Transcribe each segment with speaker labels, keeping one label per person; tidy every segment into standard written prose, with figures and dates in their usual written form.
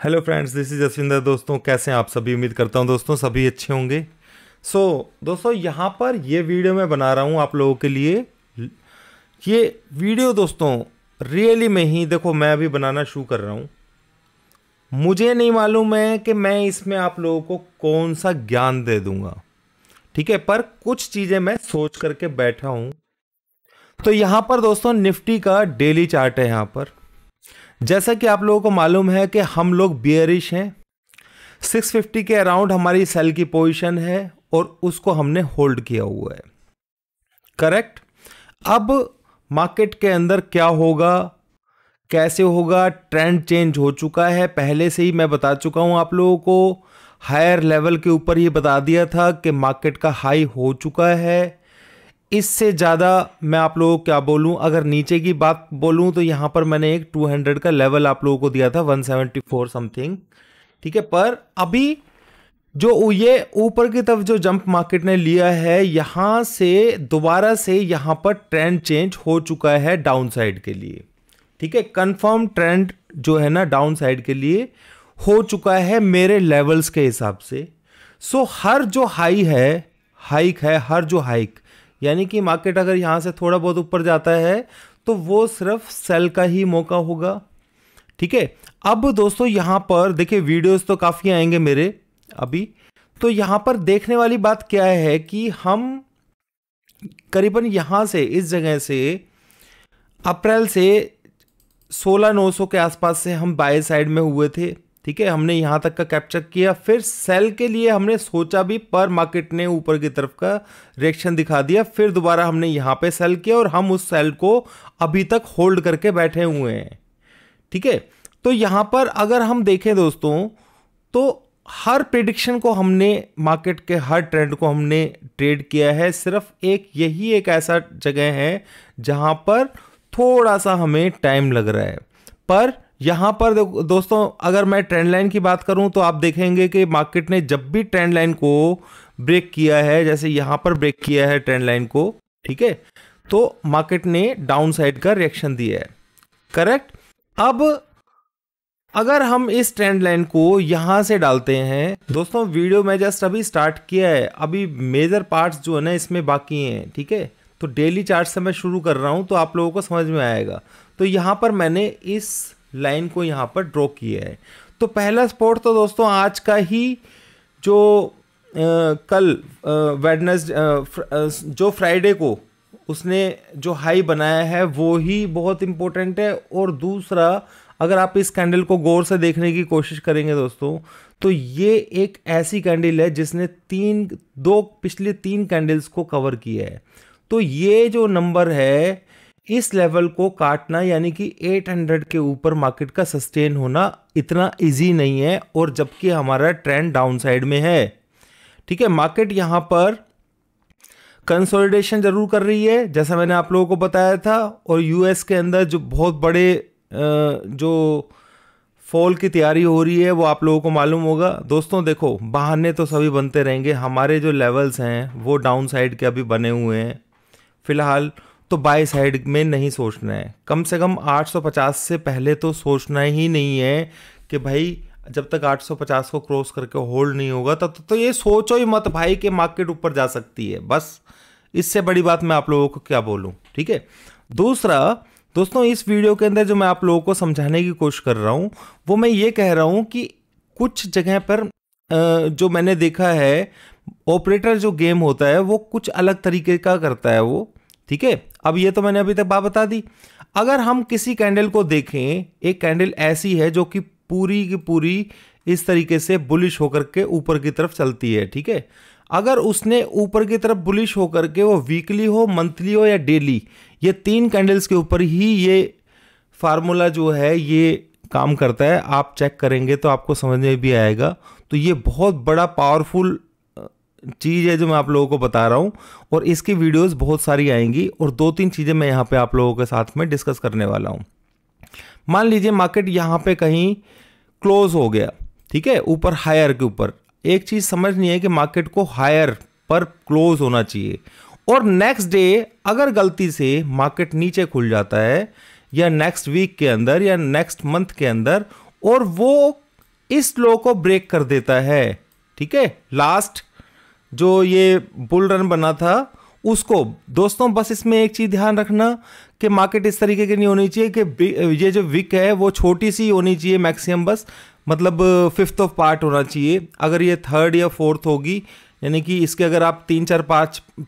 Speaker 1: Hello friends, this is Jaswinder. दोस्तों कैसे हैं आप सभी? उम्मीद करता हूं दोस्तों सभी अच्छे होंगे। दोस्तों यहाँ पर ये वीडियो मैं बना रहा हूँ आप लोगों के लिए। ये वीडियो दोस्तों रियली में ही देखो, मैं अभी बनाना शुरू कर रहा हूँ। मुझे नहीं मालूम है कि मैं इसमें आप लोगों को कौन सा ज्ञान दे दूंगा, ठीक है, पर कुछ चीज़ें मैं सोच करके बैठा हूँ। तो यहाँ पर दोस्तों निफ्टी का डेली चार्ट है। यहाँ पर जैसा कि आप लोगों को मालूम है कि हम लोग बियरिश हैं। 650 के अराउंड हमारी सेल की पोजीशन है और उसको हमने होल्ड किया हुआ है, करेक्ट। अब मार्केट के अंदर क्या होगा, कैसे होगा, ट्रेंड चेंज हो चुका है। पहले से ही मैं बता चुका हूं आप लोगों को, हायर लेवल के ऊपर ये बता दिया था कि मार्केट का हाई हो चुका है। इससे ज़्यादा मैं आप लोगों को क्या बोलूं, अगर नीचे की बात बोलूं तो यहां पर मैंने एक 200 का लेवल आप लोगों को दिया था, 174 समथिंग, ठीक है। पर अभी जो ये ऊपर की तरफ जो जंप मार्केट ने लिया है, यहां से दोबारा से यहां पर ट्रेंड चेंज हो चुका है डाउन साइड के लिए, ठीक है। कंफर्म ट्रेंड जो है ना डाउन साइड के लिए हो चुका है मेरे लेवल्स के हिसाब से। हर जो हाई है, हाइक है, हर जो हाइक यानी कि मार्केट अगर यहां से थोड़ा बहुत ऊपर जाता है तो वो सिर्फ सेल का ही मौका होगा, ठीक है। अब दोस्तों यहां पर देखिए, वीडियोस तो काफी आएंगे मेरे अभी। तो यहां पर देखने वाली बात क्या है कि हम करीबन यहां से, इस जगह से अप्रैल से 16,900 के आसपास से हम बाय साइड में हुए थे, ठीक है। हमने यहां तक का कैप्चर किया, फिर सेल के लिए हमने सोचा भी, पर मार्केट ने ऊपर की तरफ का रिएक्शन दिखा दिया। फिर दोबारा हमने यहां पे सेल किया और हम उस सेल को अभी तक होल्ड करके बैठे हुए हैं, ठीक है। तो यहां पर अगर हम देखें दोस्तों, तो हर प्रेडिक्शन को हमने, मार्केट के हर ट्रेंड को हमने ट्रेड किया है। सिर्फ यही एक ऐसा जगह है जहां पर थोड़ा सा हमें टाइम लग रहा है। पर यहां पर दोस्तों अगर मैं ट्रेंड लाइन की बात करूं तो आप देखेंगे कि मार्केट ने जब भी ट्रेंड लाइन को ब्रेक किया है, जैसे यहां पर ब्रेक किया है ट्रेंड लाइन को, ठीक है, तो मार्केट ने डाउन साइड का रिएक्शन दिया है, करेक्ट। अब अगर हम इस ट्रेंड लाइन को यहां से डालते हैं दोस्तों, वीडियो मैं जस्ट अभी स्टार्ट किया है, अभी मेजर पार्ट्स जो है ना इसमें बाकी हैं, ठीक है। तो डेली चार्ट से मैं शुरू कर रहा हूं तो आप लोगों को समझ में आएगा। तो यहां पर मैंने इस लाइन को यहां पर ड्रॉ किया है। तो पहला स्पॉट तो दोस्तों आज का ही, जो कल जो फ्राइडे को उसने जो हाई बनाया है वो ही बहुत इंपॉर्टेंट है। और दूसरा, अगर आप इस कैंडल को गौर से देखने की कोशिश करेंगे दोस्तों, तो ये एक ऐसी कैंडल है जिसने पिछले तीन कैंडल्स को कवर किया है। तो ये जो नंबर है, इस लेवल को काटना यानी कि 800 के ऊपर मार्केट का सस्टेन होना इतना इजी नहीं है, और जबकि हमारा ट्रेंड डाउन साइड में है, ठीक है। मार्केट यहां पर कंसोलिडेशन जरूर कर रही है जैसा मैंने आप लोगों को बताया था, और यूएस के अंदर जो बहुत बड़े जो फॉल की तैयारी हो रही है वो आप लोगों को मालूम होगा। दोस्तों देखो, बहाने तो सभी बनते रहेंगे, हमारे जो लेवल्स हैं वो डाउन साइड के अभी बने हुए हैं फिलहाल। तो बाय साइड में नहीं सोचना है, कम से कम 850 से पहले तो सोचना ही नहीं है कि भाई जब तक 850 को क्रॉस करके होल्ड नहीं होगा तब तो ये सोचो ही मत भाई कि मार्केट ऊपर जा सकती है। बस इससे बड़ी बात मैं आप लोगों को क्या बोलूं, ठीक है। दूसरा दोस्तों, इस वीडियो के अंदर जो मैं आप लोगों को समझाने की कोशिश कर रहा हूं वो मैं ये कह रहा हूं कि कुछ जगह पर जो मैंने देखा है, ऑपरेटर जो गेम होता है वो कुछ अलग तरीके का करता है वो, ठीक है। अब ये तो मैंने अभी तक बात बता दी। अगर हम किसी कैंडल को देखें, एक कैंडल ऐसी है जो कि पूरी की पूरी इस तरीके से बुलिश होकर के ऊपर की तरफ चलती है, ठीक है। अगर उसने ऊपर की तरफ बुलिश होकर के, वो वीकली हो, मंथली हो या डेली, ये तीन कैंडल्स के ऊपर ही ये फार्मूला जो है ये काम करता है। आप चेक करेंगे तो आपको समझ में भी आएगा। तो ये बहुत बड़ा पावरफुल चीज़ है जो मैं आप लोगों को बता रहा हूँ, और इसकी वीडियोस बहुत सारी आएंगी, और दो तीन चीज़ें मैं यहाँ पे आप लोगों के साथ में डिस्कस करने वाला हूँ। मान लीजिए मार्केट यहाँ पे कहीं क्लोज हो गया, ठीक है, ऊपर हायर के ऊपर। एक चीज़ समझनी है कि मार्केट को हायर पर क्लोज होना चाहिए, और नेक्स्ट डे अगर गलती से मार्केट नीचे खुल जाता है, या नेक्स्ट वीक के अंदर या नेक्स्ट मंथ के अंदर, और वो इस लो को ब्रेक कर देता है। ठीक है, लास्ट जो ये बुल रन बना था उसको। दोस्तों बस इसमें एक चीज ध्यान रखना कि मार्केट इस तरीके की नहीं होनी चाहिए कि ये जो विक है वो छोटी सी होनी चाहिए मैक्सिमम, बस मतलब 1/5 ऑफ पार्ट होना चाहिए। अगर ये 3rd या 4th होगी, यानी कि इसके अगर आप 3 4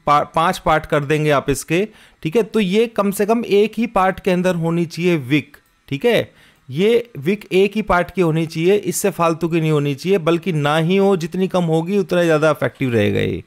Speaker 1: 5 पार्ट कर देंगे आप इसके, ठीक है, तो ये कम से कम एक ही पार्ट के अंदर होनी चाहिए विक। ठीक है, ये विक एक ही पार्ट की होनी चाहिए, इससे फालतू की नहीं होनी चाहिए, बल्कि ना ही हो, जितनी कम होगी उतना ज़्यादा इफेक्टिव रहेगा ये।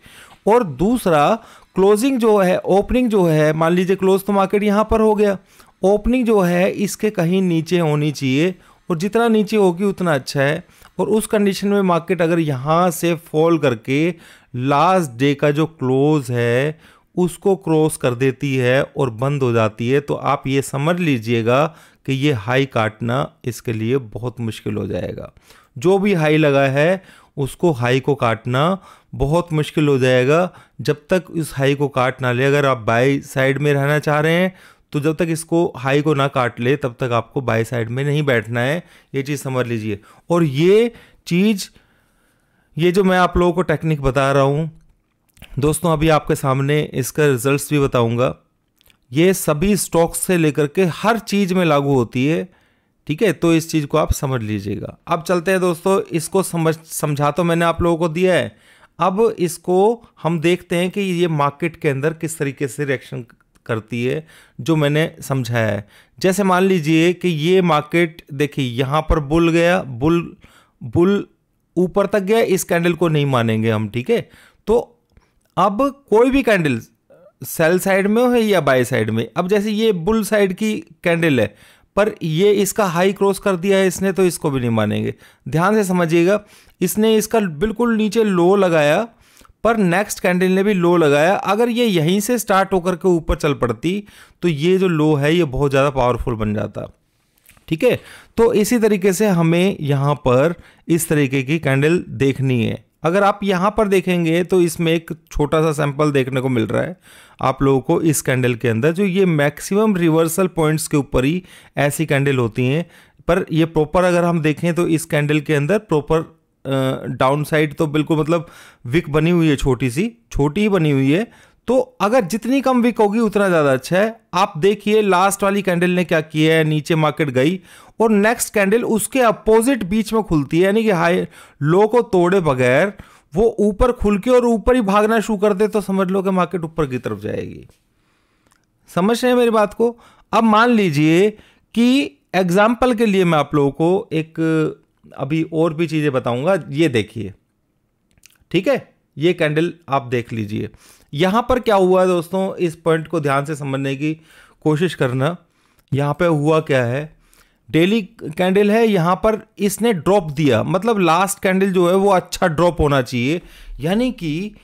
Speaker 1: और दूसरा, क्लोजिंग जो है, ओपनिंग जो है, मान लीजिए क्लोज तो मार्केट यहाँ पर हो गया, ओपनिंग जो है इसके कहीं नीचे होनी चाहिए, और जितना नीचे होगी उतना अच्छा है। और उस कंडीशन में मार्केट अगर यहाँ से फॉल करके लास्ट डे का जो क्लोज है उसको क्रॉस कर देती है और बंद हो जाती है, तो आप ये समझ लीजिएगा कि ये हाई काटना इसके लिए बहुत मुश्किल हो जाएगा। जो भी हाई लगा है उसको हाई को काटना बहुत मुश्किल हो जाएगा जब तक इस हाई को काट ना ले। अगर आप बाई साइड में रहना चाह रहे हैं तो जब तक इसको हाई को ना काट ले तब तक आपको बाई साइड में नहीं बैठना है, ये चीज़ समझ लीजिए। और ये चीज़, ये जो मैं आप लोगों को टेक्निक बता रहा हूँ दोस्तों, अभी आपके सामने इसका रिजल्ट्स भी बताऊंगा, ये सभी स्टॉक्स से लेकर के हर चीज़ में लागू होती है। ठीक है, तो इस चीज़ को आप समझ लीजिएगा। अब चलते हैं दोस्तों, इसको समझा तो मैंने आप लोगों को दिया है, अब इसको हम देखते हैं कि ये मार्केट के अंदर किस तरीके से रिएक्शन करती है जो मैंने समझाया है। जैसे मान लीजिए कि ये मार्केट देखिए यहाँ पर बुल गया, बुल ऊपर तक गया, इस कैंडल को नहीं मानेंगे हम। ठीक है, तो अब कोई भी कैंडल सेल साइड में है या बाय साइड में, अब जैसे ये बुल साइड की कैंडल है पर ये इसका हाई क्रॉस कर दिया है इसने, तो इसको भी नहीं मानेंगे। ध्यान से समझिएगा, इसने इसका बिल्कुल नीचे लो लगाया पर नेक्स्ट कैंडल ने भी लो लगाया। अगर ये यहीं से स्टार्ट होकर के ऊपर चल पड़ती तो ये जो लो है ये बहुत ज़्यादा पावरफुल बन जाता। ठीक है, तो इसी तरीके से हमें यहाँ पर इस तरीके की कैंडल देखनी है। अगर आप यहाँ पर देखेंगे तो इसमें एक छोटा सा सैंपल देखने को मिल रहा है आप लोगों को इस कैंडल के अंदर, जो ये मैक्सिमम रिवर्सल पॉइंट्स के ऊपर ही ऐसी कैंडल होती हैं। पर ये प्रॉपर अगर हम देखें तो इस कैंडल के अंदर प्रॉपर डाउन साइड तो बिल्कुल मतलब विक बनी हुई है, छोटी ही बनी हुई है। तो अगर जितनी कम विक होगी उतना ज़्यादा अच्छा है। आप देखिए लास्ट वाली कैंडल ने क्या किया है, नीचे मार्केट गई और नेक्स्ट कैंडल उसके अपोजिट बीच में खुलती है, यानी कि हाई लो को तोड़े बगैर वो ऊपर खुल के और ऊपर ही भागना शुरू कर दे, तो समझ लो कि मार्केट ऊपर की तरफ जाएगी। समझ रहे हैं मेरी बात को? अब मान लीजिए कि एग्जाम्पल के लिए मैं आप लोगों को एक अभी और भी चीज़ें बताऊंगा, ये देखिए। ठीक है, ये कैंडल आप देख लीजिए। यहां पर क्या हुआ है दोस्तों, इस पॉइंट को ध्यान से समझने की कोशिश करना। यहां पे हुआ क्या है, डेली कैंडल है, यहां पर इसने ड्रॉप दिया, मतलब लास्ट कैंडल जो है वो अच्छा ड्रॉप होना चाहिए। यानी कि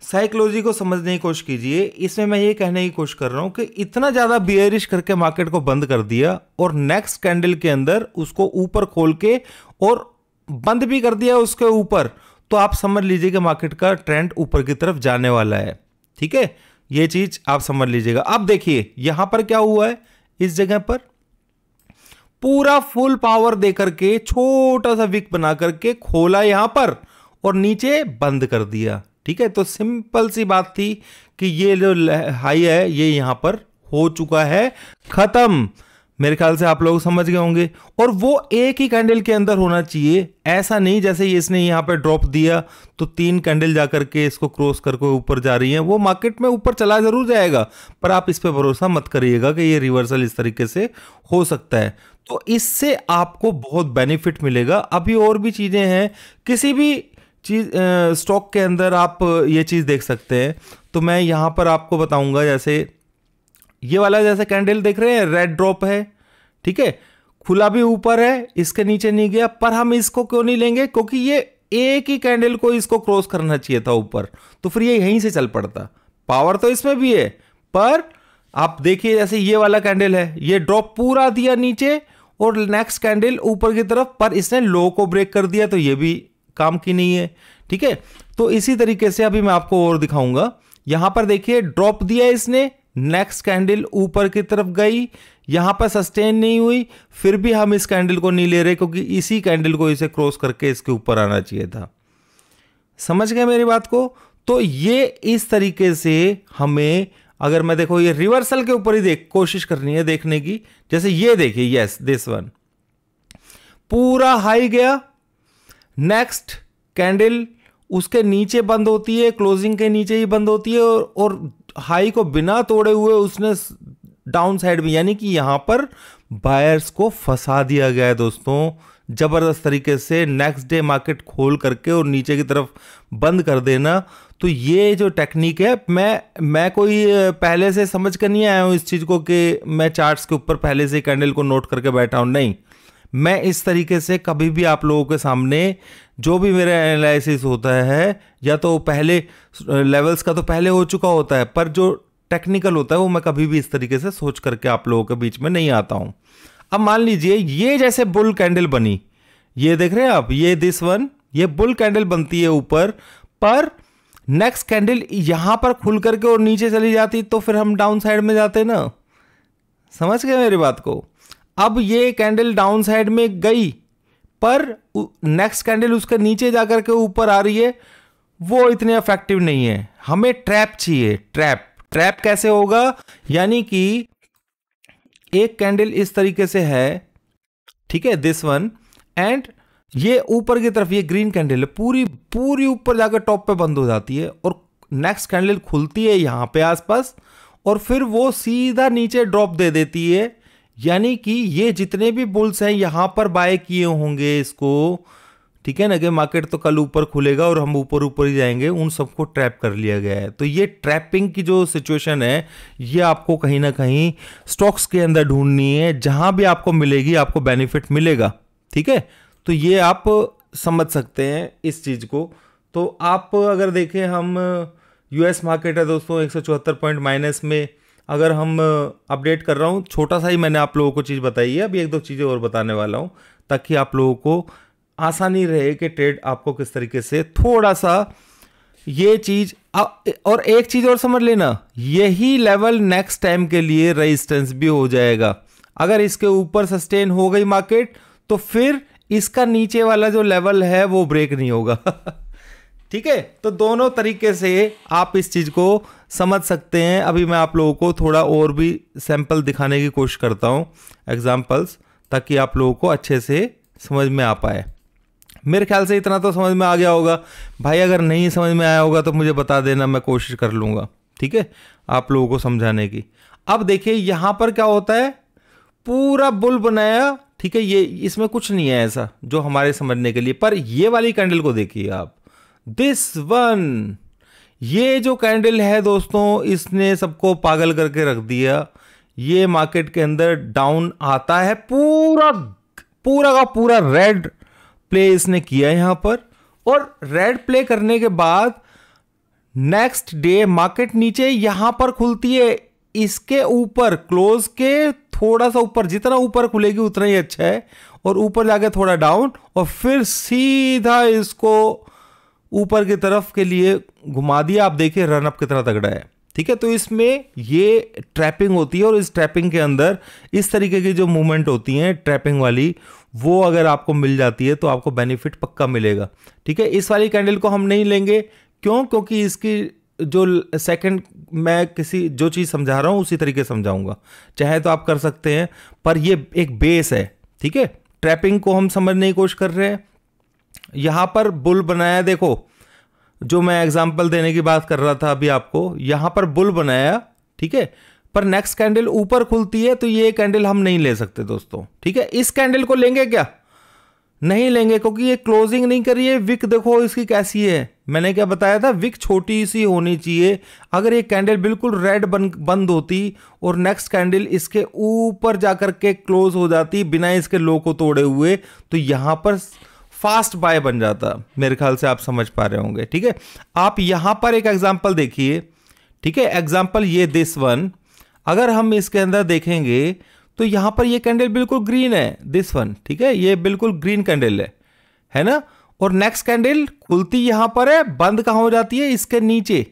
Speaker 1: साइकोलॉजी को समझने की कोशिश कीजिए। इसमें मैं ये कहने की कोशिश कर रहा हूं कि इतना ज़्यादा बियरिश करके मार्केट को बंद कर दिया और नेक्स्ट कैंडल के अंदर उसको ऊपर खोल के और बंद भी कर दिया उसके ऊपर, तो आप समझ लीजिए कि मार्केट का ट्रेंड ऊपर की तरफ जाने वाला है। ठीक है, ये चीज आप समझ लीजिएगा। अब देखिए यहां पर क्या हुआ है, इस जगह पर पूरा फुल पावर देकर के छोटा सा विक बना करके खोला यहां पर और नीचे बंद कर दिया। ठीक है, तो सिंपल सी बात थी कि ये जो हाई है ये यहां पर हो चुका है खत्म। मेरे ख्याल से आप लोग समझ गए होंगे। और वो एक ही कैंडल के अंदर होना चाहिए, ऐसा नहीं जैसे इसने यहाँ पे ड्रॉप दिया तो 3 कैंडल जाकर के इसको क्रॉस करके ऊपर जा रही हैं। वो मार्केट में ऊपर चला जरूर जाएगा पर आप इस पे भरोसा मत करिएगा कि ये रिवर्सल इस तरीके से हो सकता है। तो इससे आपको बहुत बेनिफिट मिलेगा। अभी और भी चीज़ें हैं, किसी भी चीज़ स्टॉक के अंदर आप ये चीज़ देख सकते हैं। तो मैं यहाँ पर आपको बताऊँगा, जैसे ये वाला जैसे कैंडल देख रहे हैं, रेड ड्रॉप है। ठीक है, खुला भी ऊपर है, इसके नीचे नहीं गया, पर हम इसको क्यों नहीं लेंगे, क्योंकि ये एक ही कैंडल को इसको क्रॉस करना चाहिए था ऊपर, तो फिर ये यहीं से चल पड़ता। पावर तो इसमें भी है, पर आप देखिए जैसे ये वाला कैंडल है, ये ड्रॉप पूरा दिया नीचे और नेक्स्ट कैंडल ऊपर की तरफ, पर इसने लो को ब्रेक कर दिया, तो ये भी काम की नहीं है। ठीक है, तो इसी तरीके से अभी मैं आपको और दिखाऊंगा। यहां पर देखिए ड्रॉप दिया इसने, नेक्स्ट कैंडल ऊपर की तरफ गई, यहां पर सस्टेन नहीं हुई, फिर भी हम इस कैंडल को नहीं ले रहे क्योंकि इसी कैंडल को इसे क्रॉस करके इसके ऊपर आना चाहिए था। समझ गए मेरी बात को? तो ये इस तरीके से हमें, अगर मैं देखो ये रिवर्सल के ऊपर ही कोशिश करनी है देखने की। जैसे ये देखिए, यस दिस वन पूरा हाई गया, नेक्स्ट कैंडल उसके नीचे बंद होती है, क्लोजिंग के नीचे ही बंद होती है, और हाई को बिना तोड़े हुए उसने डाउन साइड में, यानी कि यहां पर बायर्स को फंसा दिया गया है दोस्तों जबरदस्त तरीके से। नेक्स्ट डे मार्केट खोल करके और नीचे की तरफ बंद कर देना। तो ये जो टेक्निक है, मैं कोई पहले से समझ कर नहीं आया हूं इस चीज को कि मैं चार्ट्स के ऊपर पहले से कैंडल को नोट करके बैठा हूं, नहीं। मैं इस तरीके से कभी भी आप लोगों के सामने जो भी मेरा एनालिसिस होता है, या तो पहले लेवल्स का तो पहले हो चुका होता है, पर जो टेक्निकल होता है वो मैं कभी भी इस तरीके से सोच करके आप लोगों के बीच में नहीं आता हूं। अब मान लीजिए ये जैसे बुल कैंडल बनी, ये देख रहे हैं आप, ये दिस वन, ये बुल कैंडल बनती है ऊपर, पर नेक्स्ट कैंडल यहां पर खुल करके और नीचे चली जाती तो फिर हम डाउन साइड में जाते ना। समझ गए मेरी बात को? अब ये कैंडल डाउन साइड में गई, पर नेक्स्ट कैंडल उसके नीचे जाकर के ऊपर आ रही है, वो इतने इफेक्टिव नहीं है। हमें ट्रैप चाहिए। ट्रैप कैसे होगा? यानी कि एक कैंडल इस तरीके से है, ठीक है, दिस वन, एंड ये ऊपर की तरफ ये ग्रीन कैंडल है, पूरी ऊपर जाकर टॉप पे बंद हो जाती है, और नेक्स्ट कैंडल खुलती है यहां पे आसपास, और फिर वो सीधा नीचे ड्रॉप दे देती है। यानी कि ये जितने भी बुल्स हैं यहां पर बाय किए होंगे इसको, ठीक है ना, कि मार्केट तो कल ऊपर खुलेगा और हम ऊपर ही जाएंगे, उन सबको ट्रैप कर लिया गया है। तो ये ट्रैपिंग की जो सिचुएशन है, ये आपको कहीं ना कहीं स्टॉक्स के अंदर ढूंढनी है, जहां भी आपको मिलेगी आपको बेनिफिट मिलेगा, ठीक है। तो ये आप समझ सकते हैं इस चीज को। तो आप अगर देखें, हम यूएस मार्केट है दोस्तों 174 पॉइंट माइनस में, अगर हम अपडेट कर रहा हूँ, छोटा सा ही मैंने आप लोगों को चीज़ बताई है, अभी एक दो चीज़ें और बताने वाला हूँ ताकि आप लोगों को आसानी रहे कि ट्रेड आपको किस तरीके से, थोड़ा सा ये चीज़। और एक चीज़ और समझ लेना, यही लेवल नेक्स्ट टाइम के लिए रेजिस्टेंस भी हो जाएगा। अगर इसके ऊपर सस्टेन हो गई मार्केट तो फिर इसका नीचे वाला जो लेवल है वो ब्रेक नहीं होगा। ठीक है, तो दोनों तरीके से आप इस चीज को समझ सकते हैं। अभी मैं आप लोगों को थोड़ा और भी सैंपल दिखाने की कोशिश करता हूं, एग्जांपल्स, ताकि आप लोगों को अच्छे से समझ में आ पाए। मेरे ख्याल से इतना तो समझ में आ गया होगा भाई। अगर नहीं समझ में आया होगा तो मुझे बता देना, मैं कोशिश कर लूंगा, ठीक है, आप लोगों को समझाने की। अब देखिए यहां पर क्या होता है, पूरा बुल बनाया, ठीक है, ये इसमें कुछ नहीं है ऐसा जो हमारे समझने के लिए। पर ये वाली कैंडल को देखिए आप, दिस वन, ये जो कैंडल है दोस्तों, इसने सबको पागल करके रख दिया। ये मार्केट के अंदर डाउन आता है, पूरा का पूरा रेड प्ले इसने किया यहां पर, और रेड प्ले करने के बाद नेक्स्ट डे मार्केट नीचे यहां पर खुलती है, इसके ऊपर क्लोज के थोड़ा सा ऊपर, जितना ऊपर खुलेगी उतना ही अच्छा है, और ऊपर जाके थोड़ा डाउन, और फिर सीधा इसको ऊपर की तरफ के लिए घुमा दिया। आप देखिए रन अप कितना तगड़ा है, ठीक है। तो इसमें ये ट्रैपिंग होती है, और इस ट्रैपिंग के अंदर इस तरीके की जो मूवमेंट होती है ट्रैपिंग वाली, वो अगर आपको मिल जाती है तो आपको बेनिफिट पक्का मिलेगा, ठीक है। इस वाली कैंडल को हम नहीं लेंगे, क्यों? क्योंकि इसकी जो सेकंड, मैं किसी जो चीज़ समझा रहा हूं उसी तरीके समझाऊंगा, चाहे तो आप कर सकते हैं, पर ये एक बेस है, ठीक है। ट्रैपिंग को हम समझने की कोशिश कर रहे हैं। यहां पर बुल बनाया, देखो जो मैं एग्जांपल देने की बात कर रहा था अभी आपको, यहां पर बुल बनाया, ठीक है, पर नेक्स्ट कैंडल ऊपर खुलती है, तो ये कैंडल हम नहीं ले सकते दोस्तों, ठीक है। इस कैंडल को लेंगे क्या? नहीं लेंगे, क्योंकि ये क्लोजिंग नहीं करी है। विक देखो इसकी कैसी है, मैंने क्या बताया था, विक छोटी सी होनी चाहिए। अगर ये कैंडल बिल्कुल रेड बंद होती और नेक्स्ट कैंडल इसके ऊपर जाकर के क्लोज हो जाती बिना इसके लो को तोड़े हुए, तो यहां पर फास्ट बाय बन जाता। मेरे ख्याल से आप समझ पा रहे होंगे, ठीक है। आप यहां पर एक एग्जांपल देखिए, ठीक है, एग्जांपल ये दिस वन, अगर हम इसके अंदर देखेंगे तो यहां पर ये कैंडल बिल्कुल ग्रीन है, दिस वन, ठीक है, ये बिल्कुल ग्रीन कैंडल है ना। और नेक्स्ट कैंडल खुलती यहां पर है, बंद कहां हो जाती है, इसके नीचे,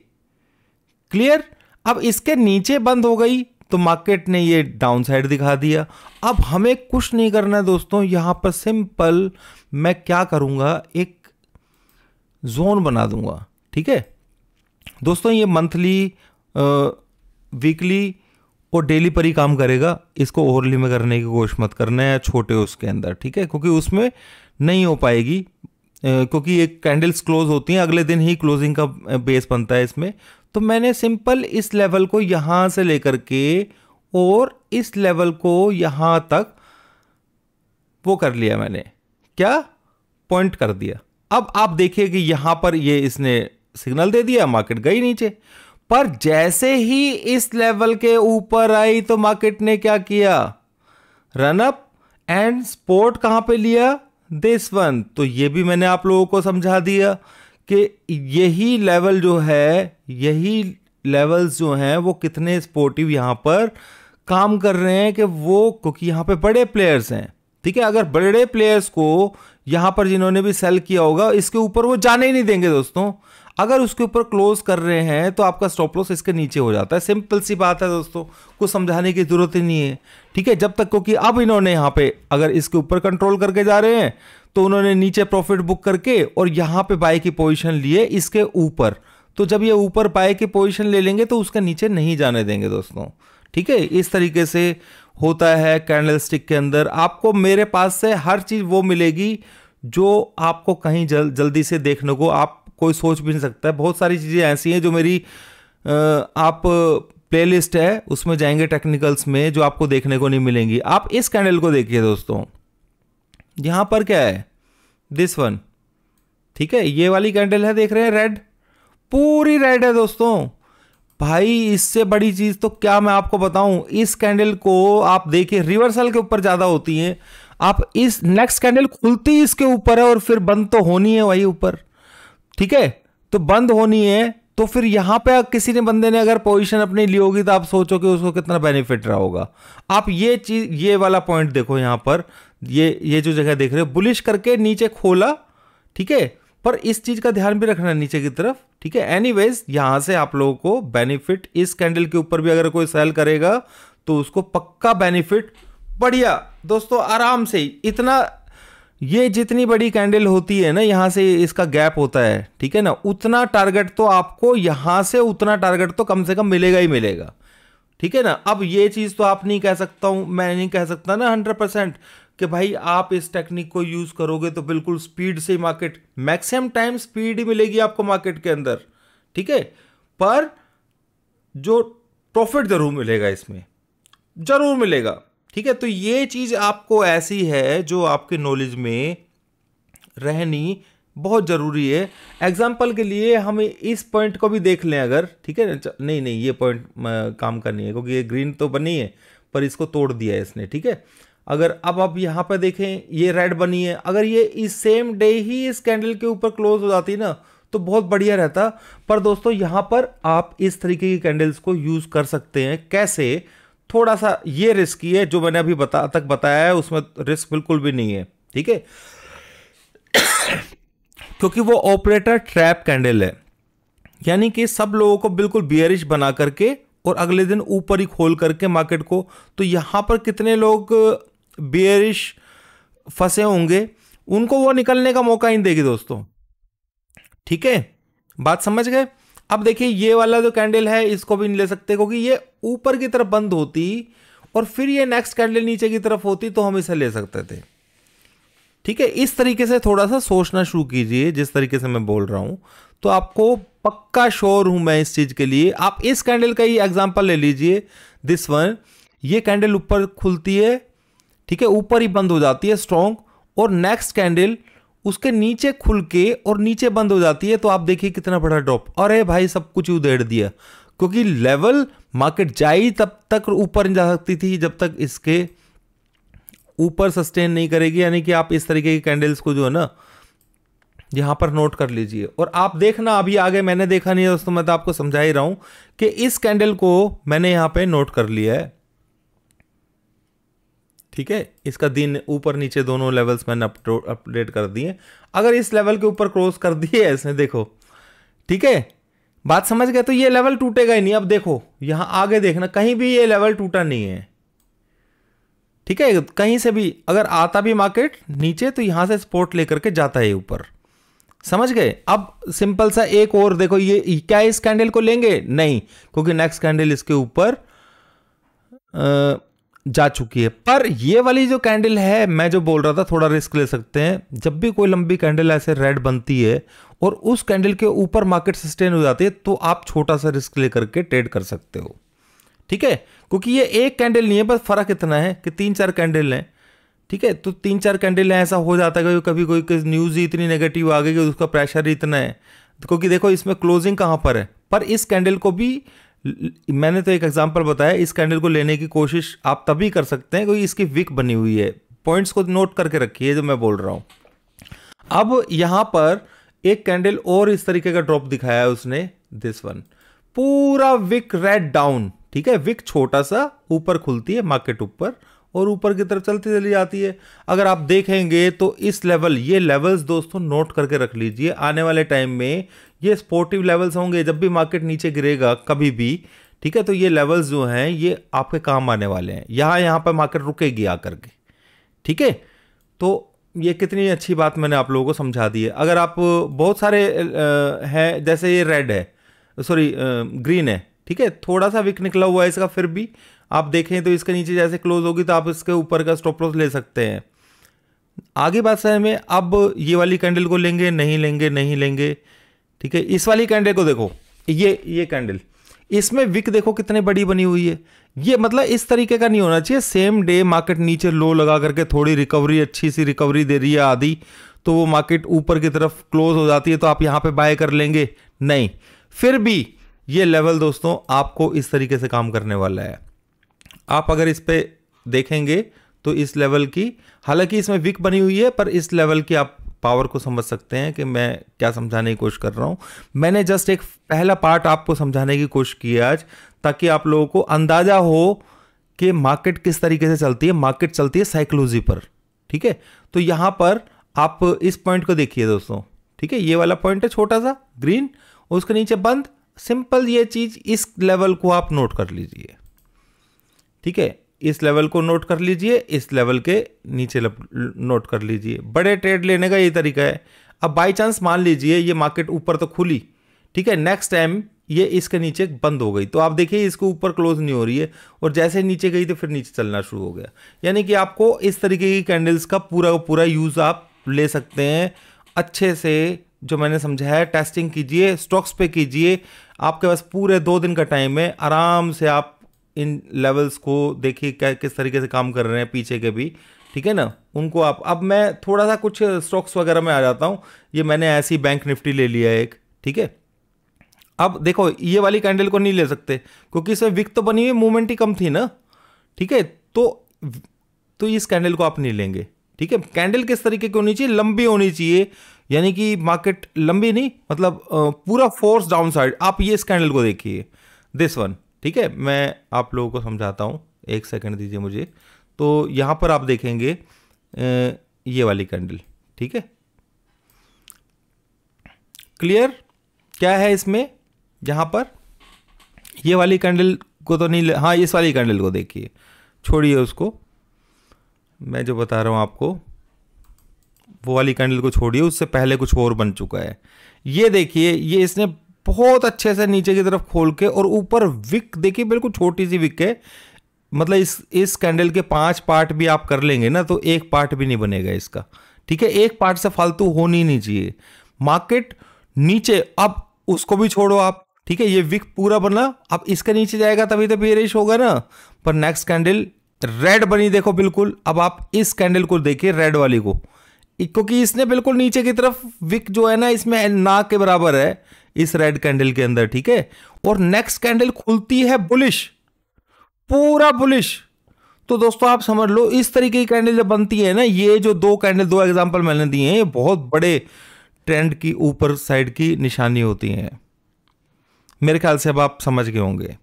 Speaker 1: क्लियर। अब इसके नीचे बंद हो गई तो मार्केट ने ये डाउन साइड दिखा दिया। अब हमें कुछ नहीं करना है दोस्तों, यहां पर सिंपल मैं क्या करूंगा, एक जोन बना दूंगा। ठीक है दोस्तों, ये मंथली, वीकली और डेली पर ही काम करेगा, इसको ओवरली में करने की कोशिश मत करना है छोटे उसके अंदर। ठीक है, क्योंकि उसमें नहीं हो पाएगी, क्योंकि ये कैंडल्स क्लोज होती हैं अगले दिन ही, क्लोजिंग का बेस बनता है इसमें। तो मैंने सिंपल इस लेवल को यहां से लेकर के और इस लेवल को यहां तक वो कर लिया, मैंने क्या पॉइंट कर दिया। अब आप देखिए कि यहां पर ये इसने सिग्नल दे दिया, मार्केट गई नीचे, पर जैसे ही इस लेवल के ऊपर आई तो मार्केट ने क्या किया, रन अप एंड सपोर्ट कहां पे लिया, दिस वन। तो ये भी मैंने आप लोगों को समझा दिया कि यही लेवल जो है, यही लेवल्स जो हैं वो कितने सपोर्टिव यहां पर काम कर रहे हैं, कि वो क्योंकि यहां पे बड़े प्लेयर्स हैं। ठीक है, अगर बड़े प्लेयर्स को यहां पर जिन्होंने भी सेल किया होगा, इसके ऊपर वो जाने ही नहीं देंगे दोस्तों। अगर उसके ऊपर क्लोज कर रहे हैं तो आपका स्टॉप लॉस इसके नीचे हो जाता है। सिंपल सी बात है दोस्तों, कुछ समझाने की जरूरत ही नहीं है। ठीक है, जब तक, क्योंकि अब इन्होंने यहां पे अगर इसके ऊपर कंट्रोल करके जा रहे हैं तो उन्होंने नीचे प्रॉफिट बुक करके और यहां पे बाय की पोजीशन लिए इसके ऊपर। तो जब ये ऊपर बाय की पोजीशन ले लेंगे तो उसके नीचे नहीं जाने देंगे दोस्तों। ठीक है, इस तरीके से होता है कैंडल स्टिक के अंदर। आपको मेरे पास से हर चीज वो मिलेगी जो आपको कहीं जल्दी से देखने को आप कोई सोच भी नहीं सकता है। बहुत सारी चीज़ें ऐसी हैं जो मेरी आप प्लेलिस्ट है उसमें जाएंगे टेक्निकल्स में, जो आपको देखने को नहीं मिलेंगी। आप इस कैंडल को देखिए दोस्तों, यहां पर क्या है, दिस वन। ठीक है, ये वाली कैंडल है, देख रहे हैं, रेड, पूरी रेड है दोस्तों। भाई इससे बड़ी चीज तो क्या मैं आपको बताऊं, इस कैंडल को आप देखिए, रिवर्सल के ऊपर ज्यादा होती है। आप इस नेक्स्ट कैंडल खुलती इसके ऊपर है और फिर बंद तो होनी है वही ऊपर। ठीक है, तो बंद होनी है, तो फिर यहां पे किसी ने बंदे ने अगर पोजीशन अपनी ली होगी तो आप सोचो कि उसको कितना बेनिफिट रहा होगा। आप ये चीज, ये वाला पॉइंट देखो, यहां पर ये जो जगह देख रहे हो, बुलिश करके नीचे खोला। ठीक है, पर इस चीज का ध्यान भी रखना नीचे की तरफ। ठीक है, एनीवेज यहां से आप लोगों को बेनिफिट, इस कैंडल के ऊपर भी अगर कोई सेल करेगा तो उसको पक्का बेनिफिट, बढ़िया दोस्तों, आराम से इतना, ये जितनी बड़ी कैंडल होती है ना, यहां से इसका गैप होता है, ठीक है ना, उतना टारगेट तो आपको यहां से, उतना टारगेट तो कम से कम मिलेगा ही मिलेगा। ठीक है ना, अब ये चीज तो आप नहीं कह सकता हूं, मैं नहीं कह सकता ना 100% कि भाई आप इस टेक्निक को यूज करोगे तो बिल्कुल स्पीड से मार्केट, मैक्सिमम टाइम स्पीड ही मिलेगी आपको मार्केट के अंदर। ठीक है, पर जो प्रॉफिट जरूर मिलेगा, इसमें जरूर मिलेगा। ठीक है, तो ये चीज आपको ऐसी है जो आपके नॉलेज में रहनी बहुत जरूरी है। एग्जाम्पल के लिए हम इस पॉइंट को भी देख लें अगर, ठीक है, नहीं ये पॉइंट काम का नहीं है, क्योंकि ये ग्रीन तो बनी है पर इसको तोड़ दिया है इसने। ठीक है, अगर अब आप यहां पर देखें, ये रेड बनी है, अगर ये इस सेम डे ही इस कैंडल के ऊपर क्लोज हो जाती ना तो बहुत बढ़िया रहता। पर दोस्तों यहां पर आप इस तरीके की कैंडल्स को यूज कर सकते हैं। कैसे, थोड़ा सा ये रिस्की है, जो मैंने अभी बताया है उसमें रिस्क बिल्कुल भी नहीं है। ठीक है, क्योंकि वो ऑपरेटर ट्रैप कैंडल है, यानी कि सब लोगों को बिल्कुल बियरिश बना करके और अगले दिन ऊपर ही खोल करके मार्केट को, तो यहां पर कितने लोग बियरिश फंसे होंगे, उनको वो निकलने का मौका ही नहीं देगी दोस्तों। ठीक है, बात समझ गए। अब देखिए ये वाला जो कैंडल है इसको भी नहीं ले सकते, क्योंकि ये ऊपर की तरफ बंद होती और फिर ये नेक्स्ट कैंडल नीचे की तरफ होती तो हम इसे ले सकते थे। ठीक है, इस तरीके से थोड़ा सा सोचना शुरू कीजिए, जिस तरीके से मैं बोल रहा हूं तो आपको पक्का श्योर हूं मैं इस चीज के लिए। आप इस कैंडल का ही एग्जांपल ले लीजिए, दिस वन। ये कैंडल ऊपर खुलती है, ठीक है, ऊपर ही बंद हो जाती है स्ट्रॉन्ग, और नेक्स्ट कैंडल उसके नीचे खुल के और नीचे बंद हो जाती है, तो आप देखिए कितना बड़ा ड्रॉप। अरे भाई सब कुछ उधेड़ दिया, क्योंकि लेवल मार्केट जाई तब तक ऊपर नहीं जा सकती थी जब तक इसके ऊपर सस्टेन नहीं करेगी। यानी कि आप इस तरीके की कैंडल्स को जो है ना यहां पर नोट कर लीजिए, और आप देखना अभी आगे, मैंने देखा नहीं है दोस्तों, मैं तो आपको समझा ही रहा हूं कि इस कैंडल को मैंने यहां पे नोट कर लिया है। ठीक है, इसका दिन ऊपर नीचे दोनों लेवल्स मैंने अपडेट कर दिए। अगर इस लेवल के ऊपर क्रॉस कर दिए ऐसे देखो, ठीक है, बात समझ गए? तो ये लेवल टूटेगा ही नहीं। अब देखो यहां आगे देखना, कहीं भी ये लेवल टूटा नहीं है, ठीक है। कहीं से भी अगर आता भी मार्केट नीचे तो यहां से सपोर्ट लेकर के जाता है ऊपर, समझ गए? अब सिंपल सा एक और देखो, ये क्या इस कैंडल को लेंगे? नहीं, क्योंकि नेक्स्ट कैंडल इसके ऊपर जा चुकी है। पर ये वाली जो कैंडल है, मैं जो बोल रहा था थोड़ा रिस्क ले सकते हैं। जब भी कोई लंबी कैंडल ऐसे रेड बनती है और उस कैंडल के ऊपर मार्केट सस्टेन हो जाती है, तो आप छोटा सा रिस्क लेकर के ट्रेड कर सकते हो, ठीक है। क्योंकि ये एक कैंडल नहीं है, बस फर्क इतना है कि 3-4 कैंडल हैं, ठीक है। तो 3-4 कैंडल है, ऐसा हो जाता है कभी कोई न्यूज़ ही इतनी नेगेटिव आ गई कि उसका प्रेशर ही इतना है। क्योंकि देखो इसमें क्लोजिंग कहाँ पर है, पर इस कैंडल को भी मैंने तो एक एग्जांपल बताया, इस कैंडल को लेने की कोशिश आप तभी कर सकते हैं क्योंकि इसकी विक बनी हुई है। पॉइंट्स को नोट करके रखिए जो मैं बोल रहा हूं। अब यहां पर एक कैंडल और इस तरीके का ड्रॉप दिखाया है उसने, दिस वन, पूरा विक रेड डाउन, ठीक है। विक छोटा सा ऊपर खुलती है मार्केट ऊपर और ऊपर की तरफ चलती चली जाती है। अगर आप देखेंगे तो इस लेवल, ये लेवल्स दोस्तों नोट करके रख लीजिए, आने वाले टाइम में ये सपोर्टिव लेवल्स होंगे। जब भी मार्केट नीचे गिरेगा कभी भी, ठीक है, तो ये लेवल्स जो हैं ये आपके काम आने वाले हैं। यहाँ पर मार्केट रुकेगी आकर के, ठीक है। तो ये कितनी अच्छी बात मैंने आप लोगों को समझा दी है। अगर आप बहुत सारे हैं, जैसे ये रेड है, सॉरी ग्रीन है, ठीक है, थोड़ा सा विक निकला हुआ है इसका, फिर भी आप देखें तो इसके नीचे जैसे क्लोज होगी तो आप इसके ऊपर का स्टॉप लॉस ले सकते हैं। आगे बात समझ में, अब ये वाली कैंडल को लेंगे, नहीं लेंगे, नहीं लेंगे, ठीक है। इस वाली कैंडल को देखो, ये कैंडल, इसमें विक देखो कितनी बड़ी बनी हुई है। ये मतलब इस तरीके का नहीं होना चाहिए, सेम डे मार्केट नीचे लो लगा करके थोड़ी रिकवरी, अच्छी सी रिकवरी दे रही है आधी, तो वो मार्केट ऊपर की तरफ क्लोज हो जाती है तो आप यहां पे बाय कर लेंगे, नहीं। फिर भी ये लेवल दोस्तों आपको इस तरीके से काम करने वाला है। आप अगर इस पे देखेंगे तो इस लेवल की, हालांकि इसमें विक बनी हुई है, पर इस लेवल की आप पावर को समझ सकते हैं कि मैं क्या समझाने की कोशिश कर रहा हूं। मैंने जस्ट एक पहला पार्ट आपको समझाने की कोशिश की है आज, ताकि आप लोगों को अंदाजा हो कि मार्केट किस तरीके से चलती है। मार्केट चलती है साइकोलॉजी पर, ठीक है। तो यहां पर आप इस पॉइंट को देखिए दोस्तों, ठीक है, ये वाला पॉइंट है छोटा सा ग्रीन, उसके नीचे बंद, सिंपल ये चीज, इस लेवल को आप नोट कर लीजिए, ठीक है। इस लेवल को नोट कर लीजिए, इस लेवल के नीचे नोट कर लीजिए। बड़े ट्रेड लेने का ये तरीका है। अब बाय चांस मान लीजिए ये मार्केट ऊपर तो खुली, ठीक है, नेक्स्ट टाइम ये इसके नीचे बंद हो गई, तो आप देखिए इसके ऊपर क्लोज नहीं हो रही है और जैसे नीचे गई तो फिर नीचे चलना शुरू हो गया। यानी कि आपको इस तरीके की कैंडल्स का पूरा यूज आप ले सकते हैं अच्छे से। जो मैंने समझाया, टेस्टिंग कीजिए, स्टॉक्स पे कीजिए, आपके पास पूरे 2 दिन का टाइम है, आराम से आप इन लेवल्स को देखिए क्या किस तरीके से काम कर रहे हैं, पीछे के भी, ठीक है ना, उनको आप। अब मैं थोड़ा सा कुछ स्टॉक्स वगैरह में आ जाता हूं। ये मैंने ऐसी बैंक निफ्टी ले लिया है एक, ठीक है। अब देखो ये वाली कैंडल को नहीं ले सकते क्योंकि इसमें विक तो बनी हुई, मूवमेंट ही कम थी ना, ठीक है। तो इस कैंडल को आप नहीं लेंगे, ठीक है। कैंडल किस तरीके की होनी चाहिए? लंबी होनी चाहिए, यानी कि मार्केट लंबी नहीं, मतलब पूरा फोर्स डाउन साइड। आप ये इस कैंडल को देखिए, दिस वन, ठीक है। मैं आप लोगों को समझाता हूं, एक सेकंड दीजिए मुझे। तो यहां पर आप देखेंगे ये वाली कैंडल, ठीक है, क्लियर क्या है इसमें? यहां पर ये वाली कैंडल को तो नहीं, हाँ इस वाली कैंडल को देखिए, छोड़िए उसको, मैं जो बता रहा हूं आपको वो वाली कैंडल को छोड़िए, उससे पहले कुछ और बन चुका है। ये देखिए, ये इसने बहुत अच्छे से नीचे की तरफ खोल के और ऊपर विक देखिए, बिल्कुल छोटी सी विक है। मतलब इस कैंडल के 5 पार्ट भी आप कर लेंगे ना तो एक पार्ट भी नहीं बनेगा इसका, ठीक है। एक पार्ट से फालतू होनी नहीं चाहिए। मार्केट नीचे, अब उसको भी छोड़ो आप, ठीक है, ये विक पूरा बना, अब इसके नीचे जाएगा तभी तो बेरिश होगा ना। पर नेक्स्ट कैंडल रेड बनी, देखो बिल्कुल। अब आप इस कैंडल को देखिए, रेड वाली को, क्योंकि इसने बिल्कुल नीचे की तरफ विक जो है ना इसमें ना के बराबर है इस रेड कैंडल के अंदर, ठीक है। और नेक्स्ट कैंडल खुलती है बुलिश, पूरा बुलिश। तो दोस्तों आप समझ लो, इस तरीके की कैंडल जब बनती है ना, ये जो 2 कैंडल, 2 एग्जांपल मैंने दिए हैं, ये बहुत बड़े ट्रेंड की ऊपर साइड की निशानी होती है। मेरे ख्याल से अब आप समझ गए होंगे,